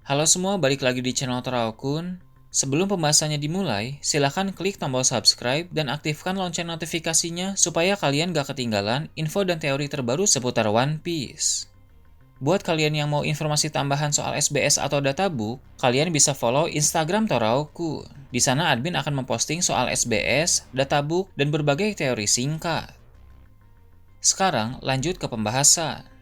Halo semua, balik lagi di channel Teraokun. Sebelum pembahasannya dimulai, silahkan klik tombol subscribe dan aktifkan lonceng notifikasinya supaya kalian gak ketinggalan info dan teori terbaru seputar One Piece. Buat kalian yang mau informasi tambahan soal SBS atau databook, kalian bisa follow Instagram Teraokun. Di sana admin akan memposting soal SBS, databook, dan berbagai teori singkat. Sekarang lanjut ke pembahasan.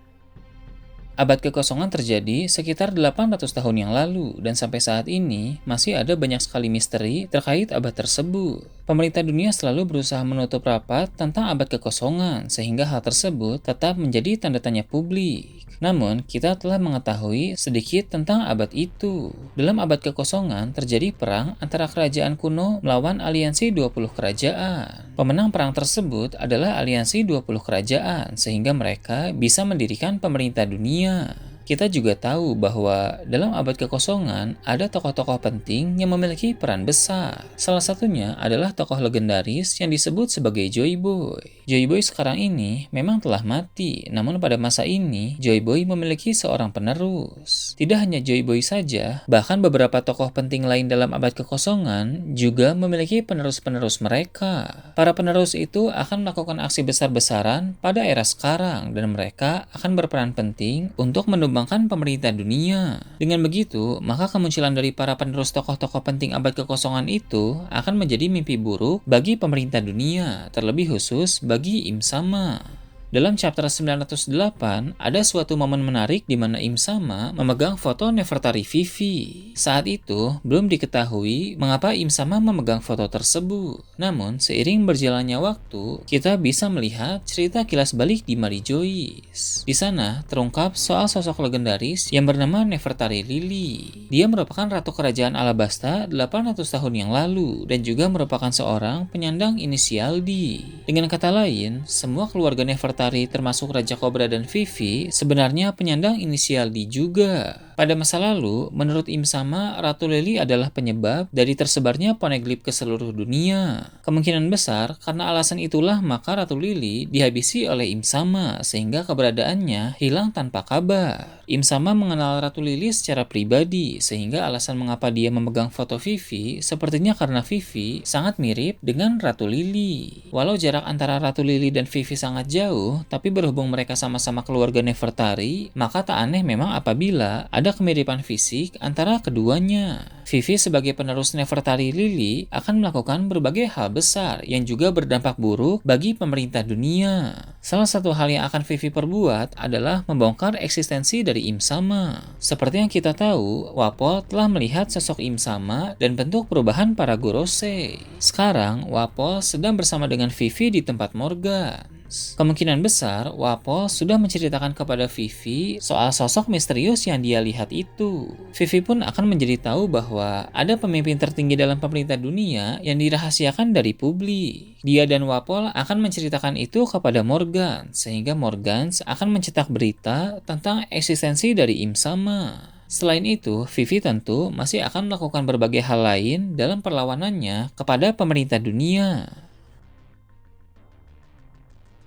Abad kekosongan terjadi sekitar 800 tahun yang lalu, dan sampai saat ini masih ada banyak sekali misteri terkait abad tersebut. Pemerintah dunia selalu berusaha menutup rapat tentang abad kekosongan, sehingga hal tersebut tetap menjadi tanda tanya publik. Namun, kita telah mengetahui sedikit tentang abad itu. Dalam abad kekosongan, terjadi perang antara kerajaan kuno melawan aliansi 20 kerajaan. Pemenang perang tersebut adalah aliansi 20 kerajaan, sehingga mereka bisa mendirikan pemerintah dunia. Kita juga tahu bahwa dalam abad kekosongan ada tokoh-tokoh penting yang memiliki peran besar. Salah satunya adalah tokoh legendaris yang disebut sebagai Joy Boy. Joy Boy sekarang ini memang telah mati, namun pada masa ini Joy Boy memiliki seorang penerus. Tidak hanya Joy Boy saja, bahkan beberapa tokoh penting lain dalam abad kekosongan juga memiliki penerus-penerus mereka. Para penerus itu akan melakukan aksi besar-besaran pada era sekarang, dan mereka akan berperan penting untuk mengembangkan pemerintah dunia. Dengan begitu, maka kemunculan dari para penerus tokoh-tokoh penting abad kekosongan itu akan menjadi mimpi buruk bagi pemerintah dunia, terlebih khusus bagi Im Sama. Dalam chapter 908, ada suatu momen menarik di mana Im Sama memegang foto Nefertari Vivi. Saat itu, belum diketahui mengapa Im Sama memegang foto tersebut. Namun, seiring berjalannya waktu, kita bisa melihat cerita kilas balik di Mary Joyce. Di sana, terungkap soal sosok legendaris yang bernama Nefertari Lily. Dia merupakan ratu kerajaan Alabasta 800 tahun yang lalu, dan juga merupakan seorang penyandang inisial D. Dengan kata lain, semua keluarga Nefertari termasuk Raja Cobra dan Vivi sebenarnya penyandang inisial D juga. Pada masa lalu, menurut Im Sama, Ratu Lily adalah penyebab dari tersebarnya poneglyph ke seluruh dunia. Kemungkinan besar karena alasan itulah maka Ratu Lily dihabisi oleh Im Sama sehingga keberadaannya hilang tanpa kabar. Im Sama mengenal Ratu Lily secara pribadi, sehingga alasan mengapa dia memegang foto Vivi sepertinya karena Vivi sangat mirip dengan Ratu Lily. Walau jarak antara Ratu Lily dan Vivi sangat jauh, tapi berhubung mereka sama-sama keluarga Nefertari, maka tak aneh memang apabila ada kemiripan fisik antara keduanya. Vivi sebagai penerus Nefertari Lily akan melakukan berbagai hal besar yang juga berdampak buruk bagi pemerintah dunia. Salah satu hal yang akan Vivi perbuat adalah membongkar eksistensi dari Im Sama. Seperti yang kita tahu, Wapol telah melihat sosok Im Sama dan bentuk perubahan para Gorosei. Sekarang, Wapol sedang bersama dengan Vivi di tempat Morgan. Kemungkinan besar, Wapol sudah menceritakan kepada Vivi soal sosok misterius yang dia lihat itu. Vivi pun akan menjadi tahu bahwa ada pemimpin tertinggi dalam pemerintah dunia yang dirahasiakan dari publik. Dia dan Wapol akan menceritakan itu kepada Morgan, sehingga Morgan akan mencetak berita tentang eksistensi dari Im Sama. Selain itu, Vivi tentu masih akan melakukan berbagai hal lain dalam perlawanannya kepada pemerintah dunia.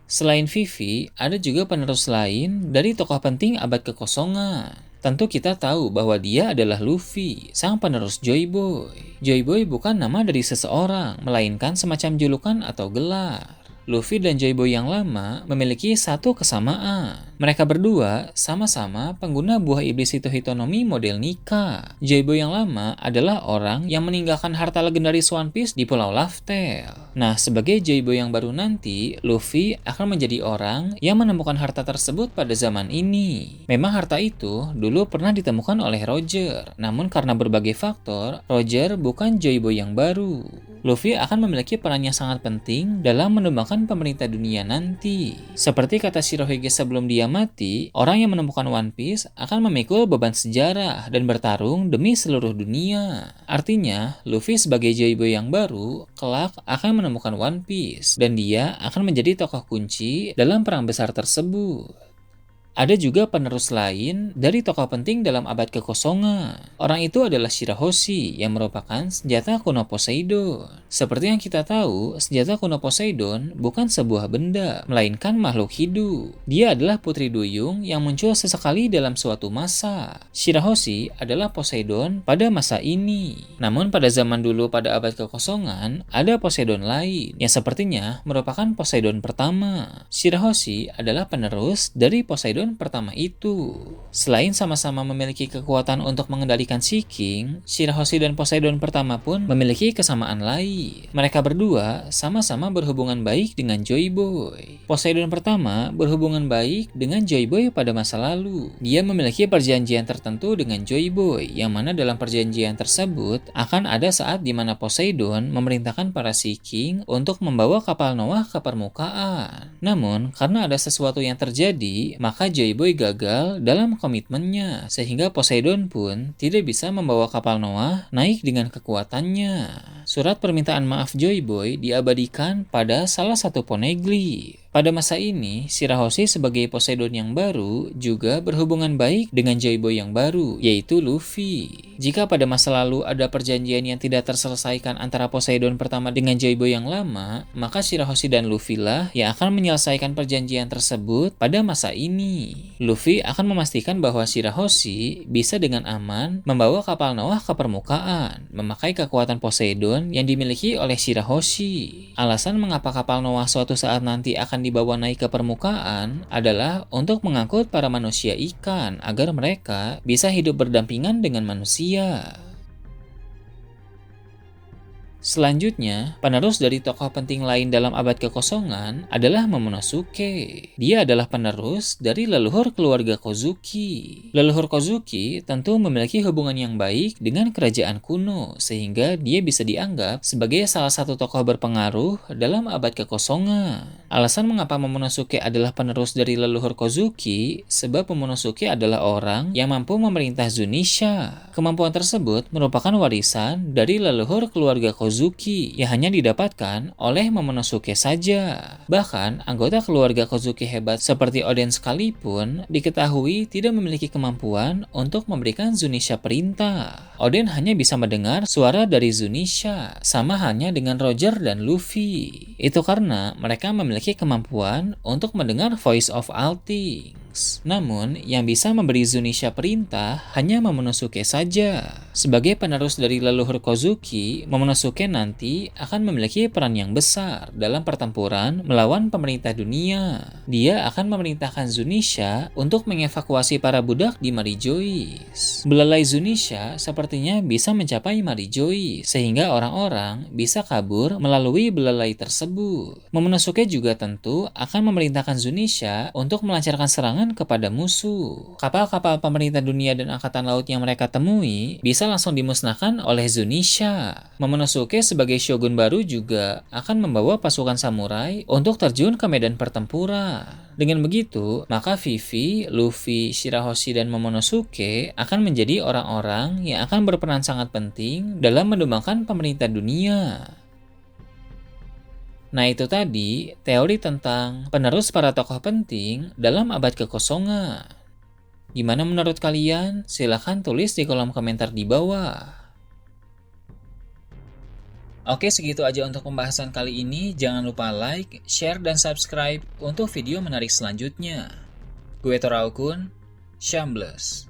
Selain Vivi, ada juga penerus lain dari tokoh penting abad kekosongan. Tentu kita tahu bahwa dia adalah Luffy, sang penerus Joy Boy. Joy Boy bukan nama dari seseorang, melainkan semacam julukan atau gelar. Luffy dan Joy Boy yang lama memiliki satu kesamaan. Mereka berdua sama-sama pengguna buah iblis itu Hitonomi model Nika. Joy Boy yang lama adalah orang yang meninggalkan harta legendaris One Piece di Pulau Laftel. Nah, sebagai Joy Boy yang baru nanti, Luffy akan menjadi orang yang menemukan harta tersebut pada zaman ini. Memang harta itu dulu pernah ditemukan oleh Roger, namun karena berbagai faktor, Roger bukan Joy Boy yang baru. Luffy akan memiliki peran yang sangat penting dalam menumbangkan pemerintah dunia nanti. Seperti kata Shirohige sebelum dia mati, orang yang menemukan One Piece akan memikul beban sejarah dan bertarung demi seluruh dunia. Artinya, Luffy sebagai Joy Boy yang baru, kelak akan menemukan One Piece, dan dia akan menjadi tokoh kunci dalam perang besar tersebut. ada juga penerus lain dari tokoh penting dalam abad kekosongan. Orang itu adalah Shirahoshi yang merupakan senjata kuno Poseidon. Seperti yang kita tahu, senjata kuno Poseidon bukan sebuah benda, melainkan makhluk hidup. Dia adalah putri duyung yang muncul sesekali dalam suatu masa. Shirahoshi adalah Poseidon pada masa ini. Namun pada zaman dulu pada abad kekosongan, ada Poseidon lain yang sepertinya merupakan Poseidon pertama. Shirahoshi adalah penerus dari Poseidon pertama itu. Selain sama-sama memiliki kekuatan untuk mengendalikan Sea King, Shirahoshi dan Poseidon pertama pun memiliki kesamaan lain. Mereka berdua sama-sama berhubungan baik dengan Joy Boy. Poseidon pertama berhubungan baik dengan Joy Boy pada masa lalu. Dia memiliki perjanjian tertentu dengan Joy Boy, yang mana dalam perjanjian tersebut akan ada saat di mana Poseidon memerintahkan para Sea King untuk membawa kapal Noah ke permukaan. Namun, karena ada sesuatu yang terjadi, maka Joy Boy gagal dalam komitmennya, sehingga Poseidon pun tidak bisa membawa kapal Noah naik dengan kekuatannya. Surat permintaan maaf Joy Boy diabadikan pada salah satu poneglyph. Pada masa ini, Shirahoshi sebagai Poseidon yang baru juga berhubungan baik dengan Joy Boy yang baru, yaitu Luffy. Jika pada masa lalu ada perjanjian yang tidak terselesaikan antara Poseidon pertama dengan Joy Boy yang lama, maka Shirahoshi dan Luffy lah yang akan menyelesaikan perjanjian tersebut pada masa ini. Luffy akan memastikan bahwa Shirahoshi bisa dengan aman membawa kapal Noah ke permukaan, memakai kekuatan Poseidon yang dimiliki oleh Shirahoshi. Alasan mengapa kapal Noah suatu saat nanti akan dibawa naik ke permukaan adalah untuk mengangkut para manusia ikan agar mereka bisa hidup berdampingan dengan manusia. Selanjutnya, penerus dari tokoh penting lain dalam abad kekosongan adalah Momonosuke. Dia adalah penerus dari leluhur keluarga Kozuki. Leluhur Kozuki tentu memiliki hubungan yang baik dengan kerajaan kuno, sehingga dia bisa dianggap sebagai salah satu tokoh berpengaruh dalam abad kekosongan. Alasan mengapa Momonosuke adalah penerus dari leluhur Kozuki, sebab Momonosuke adalah orang yang mampu memerintah Zunisha. Kemampuan tersebut merupakan warisan dari leluhur keluarga Kozuki yang hanya didapatkan oleh Momonosuke saja. Bahkan, anggota keluarga Kozuki hebat seperti Oden sekalipun diketahui tidak memiliki kemampuan untuk memberikan Zunisha perintah. Oden hanya bisa mendengar suara dari Zunisha, sama halnya dengan Roger dan Luffy. Itu karena mereka memiliki kemampuan untuk mendengar voice of all things. Namun, yang bisa memberi Zunisha perintah hanya Momonosuke saja. Sebagai penerus dari leluhur Kozuki, Momonosuke nanti akan memiliki peran yang besar dalam pertempuran melawan pemerintah dunia. Dia akan memerintahkan Zunisha untuk mengevakuasi para budak di Marijois. Belalai Zunisha sepertinya bisa mencapai Marijois, sehingga orang-orang bisa kabur melalui belalai tersebut. Momonosuke juga tentu akan memerintahkan Zunisha untuk melancarkan serangan kepada musuh. Kapal-kapal pemerintah dunia dan angkatan laut yang mereka temui bisa langsung dimusnahkan oleh Zunisha. Momonosuke sebagai shogun baru juga akan membawa pasukan samurai untuk terjun ke medan pertempuran. Dengan begitu, maka Vivi, Luffy, Shirahoshi, dan Momonosuke akan menjadi orang-orang yang akan berperan sangat penting dalam menumbangkan pemerintah dunia. Nah, itu tadi teori tentang penerus para tokoh penting dalam abad kekosongan. Gimana menurut kalian? Silahkan tulis di kolom komentar di bawah. Oke, segitu aja untuk pembahasan kali ini. Jangan lupa like, share, dan subscribe untuk video menarik selanjutnya. Gue Toraukun, Shambles.